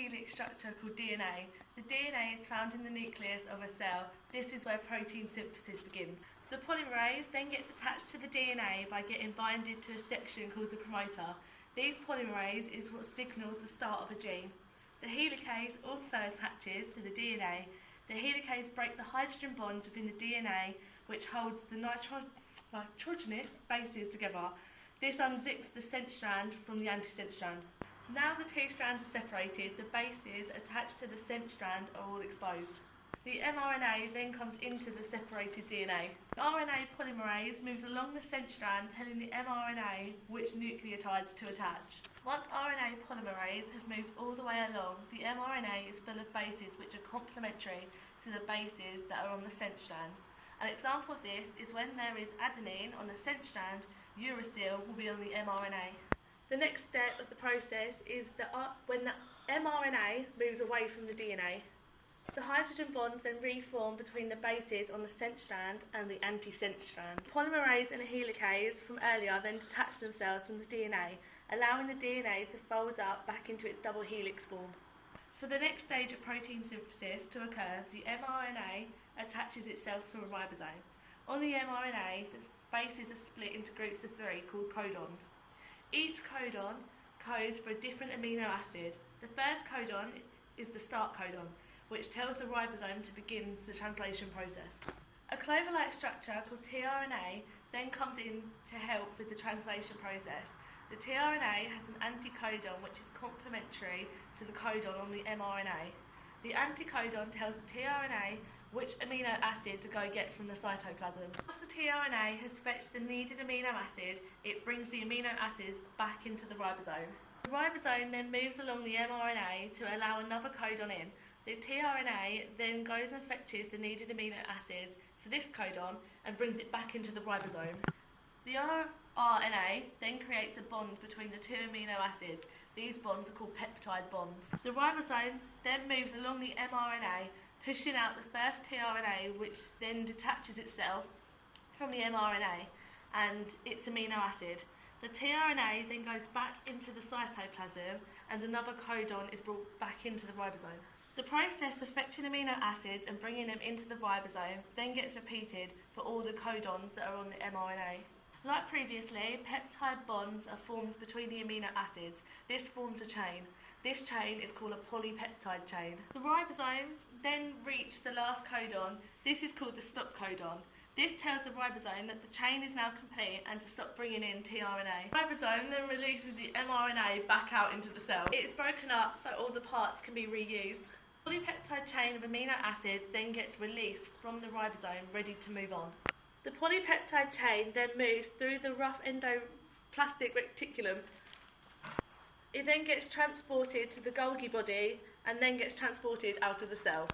helix structure called DNA. The DNA is found in the nucleus of a cell. This is where protein synthesis begins. The polymerase then gets attached to the DNA by getting binded to a section called the promoter. These polymerase is what signals the start of a gene. The helicase also attaches to the DNA. The helicase break the hydrogen bonds within the DNA, which holds the nitrogenous bases together. This unzips the sense strand from the antisense strand. Now the two strands are separated, the bases attached to the sense strand are all exposed. The mRNA then comes into the separated DNA. The RNA polymerase moves along the sense strand, telling the mRNA which nucleotides to attach. Once RNA polymerase have moved all the way along, the mRNA is full of bases which are complementary to the bases that are on the sense strand. An example of this is when there is adenine on the sense strand, uracil will be on the mRNA. The next step of the process is when the mRNA moves away from the DNA. The hydrogen bonds then reform between the bases on the sense strand and the antisense strand. The polymerase and the helicase from earlier then detach themselves from the DNA, allowing the DNA to fold up back into its double helix form. For the next stage of protein synthesis to occur, the mRNA attaches itself to a ribosome. On the mRNA, the bases are split into groups of 3 called codons. Each codon codes for a different amino acid. The first codon is the start codon, which tells the ribosome to begin the translation process. A clover-like structure called tRNA then comes in to help with the translation process. The tRNA has an anticodon which is complementary to the codon on the mRNA. The anticodon tells the tRNA which amino acid to go get from the cytoplasm. Once the tRNA has fetched the needed amino acid, it brings the amino acids back into the ribosome. The ribosome then moves along the mRNA to allow another codon in. The tRNA then goes and fetches the needed amino acids for this codon and brings it back into the ribosome. The RNA then creates a bond between the 2 amino acids. These bonds are called peptide bonds. The ribosome then moves along the mRNA, pushing out the first tRNA, which then detaches itself from the mRNA and its amino acid. The tRNA then goes back into the cytoplasm and another codon is brought back into the ribosome. The process of fetching amino acids and bringing them into the ribosome then gets repeated for all the codons that are on the mRNA. Like previously, peptide bonds are formed between the amino acids. This forms a chain. This chain is called a polypeptide chain. The ribosomes then reach the last codon. This is called the stop codon. This tells the ribosome that the chain is now complete and to stop bringing in tRNA. The ribosome then releases the mRNA back out into the cell. It's broken up so all the parts can be reused. The polypeptide chain of amino acids then gets released from the ribosome, ready to move on. The polypeptide chain then moves through the rough endoplasmic reticulum. It then gets transported to the Golgi body and then gets transported out of the cell.